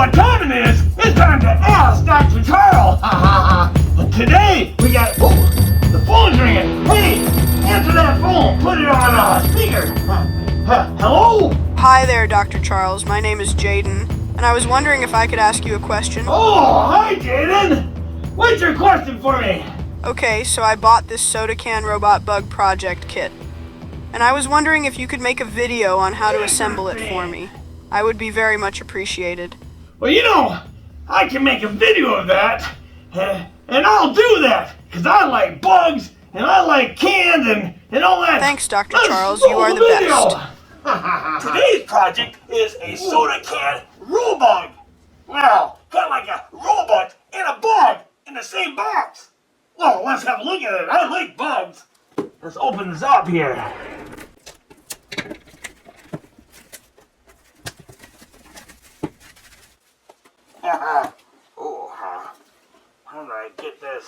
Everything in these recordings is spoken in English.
what time it is? It's time to ask Dr. Charles. But today we got the phone's ringing. Hey, answer that phone. Put it on speaker. Hello? Hi there, Dr. Charles. My name is Jaydon, and I was wondering if I could ask you a question. Oh, hi, Jaydon. What's your question for me? Okay, so I bought this Soda Can Robug project kit, and I was wondering if you could make a video on how to assemble it for me. I would be very much appreciated. Well, you know, I can make a video of that, and I'll do that, because I like bugs, and I like cans, and all that. Thanks, Dr. Charles. You are the best. Today's project is a Soda Can Robug. Wow, kind of like a robot and a bug in the same box. Well, let's have a look at it. I like bugs. Let's open this up here. How do I get this?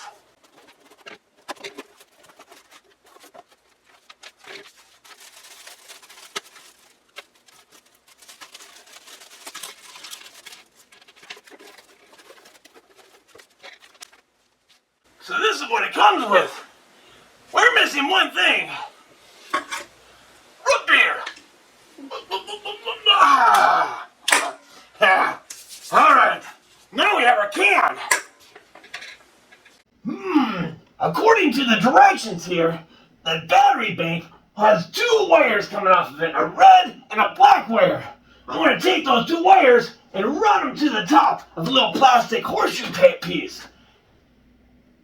So this is what it comes with. We're missing one thing. Root beer. Alright, now we have our can. According to the directions here, the battery bank has two wires coming off of it, a red and a black wire. I'm going to take those two wires and run them to the top of a little plastic horseshoe type piece.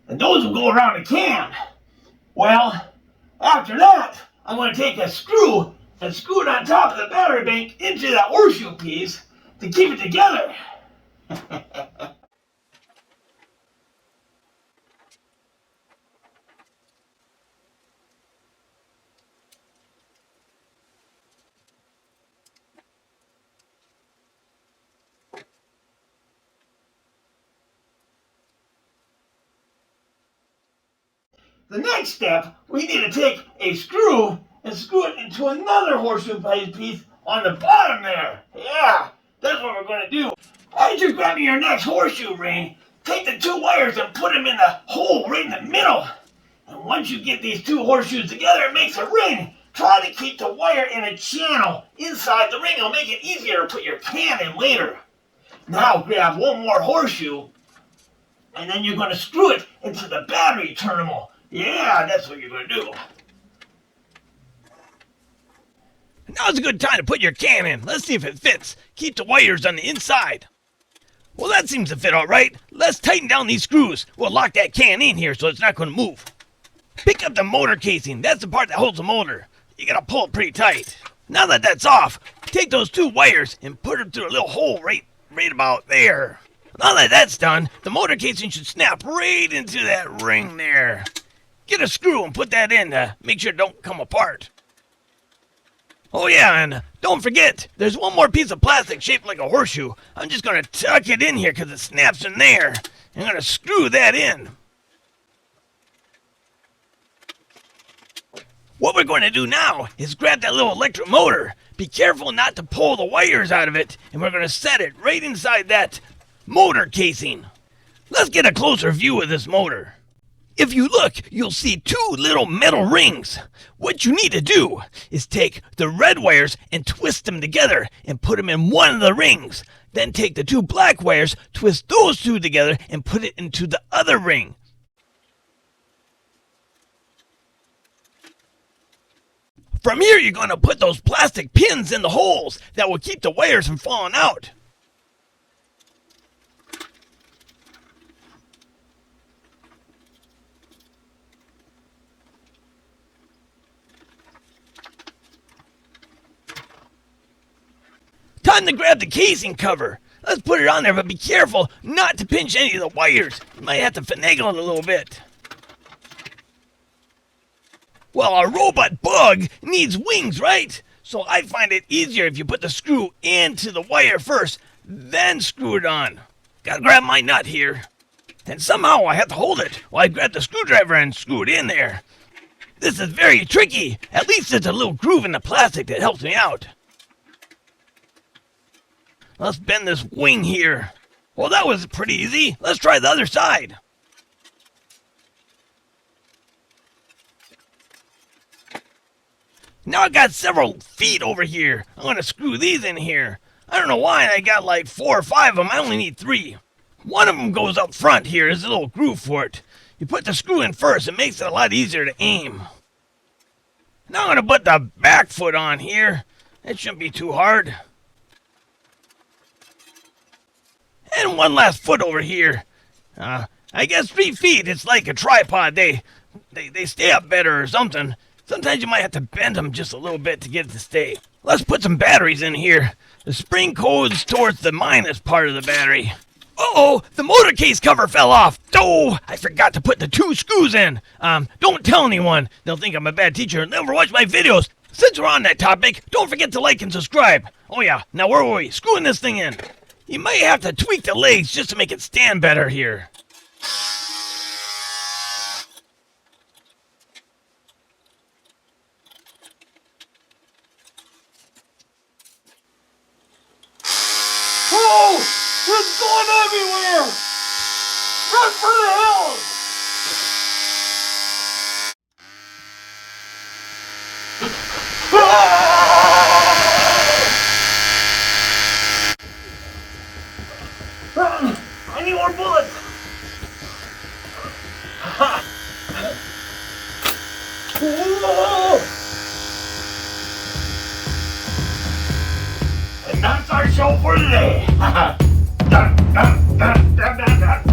And those will go around the can. Well, after that, I'm going to take a screw and screw it on top of the battery bank into that horseshoe piece to keep it together. The next step, we need to take a screw and screw it into another horseshoe piece on the bottom there. Yeah, that's what we're going to do. As you're grabbing your next horseshoe ring, take the two wires and put them in the hole right in the middle. And once you get these two horseshoes together, it makes a ring. Try to keep the wire in a channel inside the ring. It'll make it easier to put your can in later. Now grab one more horseshoe, and then you're going to screw it into the battery terminal. Yeah, that's what you're going to do. Now's a good time to put your can in. Let's see if it fits. Keep the wires on the inside. Well, that seems to fit all right. Let's tighten down these screws. We'll lock that can in here so it's not going to move. Pick up the motor casing. That's the part that holds the motor. You got to pull it pretty tight. Now that that's off, take those two wires and put them through a little hole right about there. Now that that's done, the motor casing should snap right into that ring there. Get a screw and put that in to make sure it don't come apart. Oh yeah, and don't forget, there's one more piece of plastic shaped like a horseshoe. I'm just going to tuck it in here because it snaps in there. I'm going to screw that in. What we're going to do now is grab that little electric motor. Be careful not to pull the wires out of it, and we're going to set it right inside that motor casing. Let's get a closer view of this motor. If you look, you'll see two little metal rings. What you need to do is take the red wires and twist them together and put them in one of the rings. Then take the two black wires, twist those two together and put it into the other ring. From here, you're going to put those plastic pins in the holes that will keep the wires from falling out. Time to grab the casing cover. Let's put it on there, but be careful not to pinch any of the wires. You might have to finagle it a little bit. Well, a robot bug needs wings, right? So I find it easier if you put the screw into the wire first, then screw it on. Gotta grab my nut here. And somehow I have to hold it while I grab the screwdriver and screw it in there. This is very tricky. At least there's a little groove in the plastic that helps me out. Let's bend this wing here. Well, that was pretty easy. Let's try the other side. Now I got several feet over here. I'm going to screw these in here. I don't know why I got like 4 or 5 of them. I only need 3. One of them goes up front here. There's a little groove for it. You put the screw in first. It makes it a lot easier to aim. Now I'm going to put the back foot on here. It shouldn't be too hard. And one last foot over here. I guess 3 feet. It's like a tripod. They stay up better or something. Sometimes you might have to bend them just a little bit to get it to stay. Let's put some batteries in here. The spring goes towards the minus part of the battery. Uh-oh, the motor case cover fell off. Oh, I forgot to put the 2 screws in. Don't tell anyone. They'll think I'm a bad teacher and never watch my videos. Since we're on that topic, don't forget to like and subscribe. Oh yeah, now where were we? Screwing this thing in. You might have to tweak the legs just to make it stand better here. Oh! It's going everywhere! Run for the hills! I need more bullets! And that's our show for today. Dun, dun, dun, dun, dun, dun.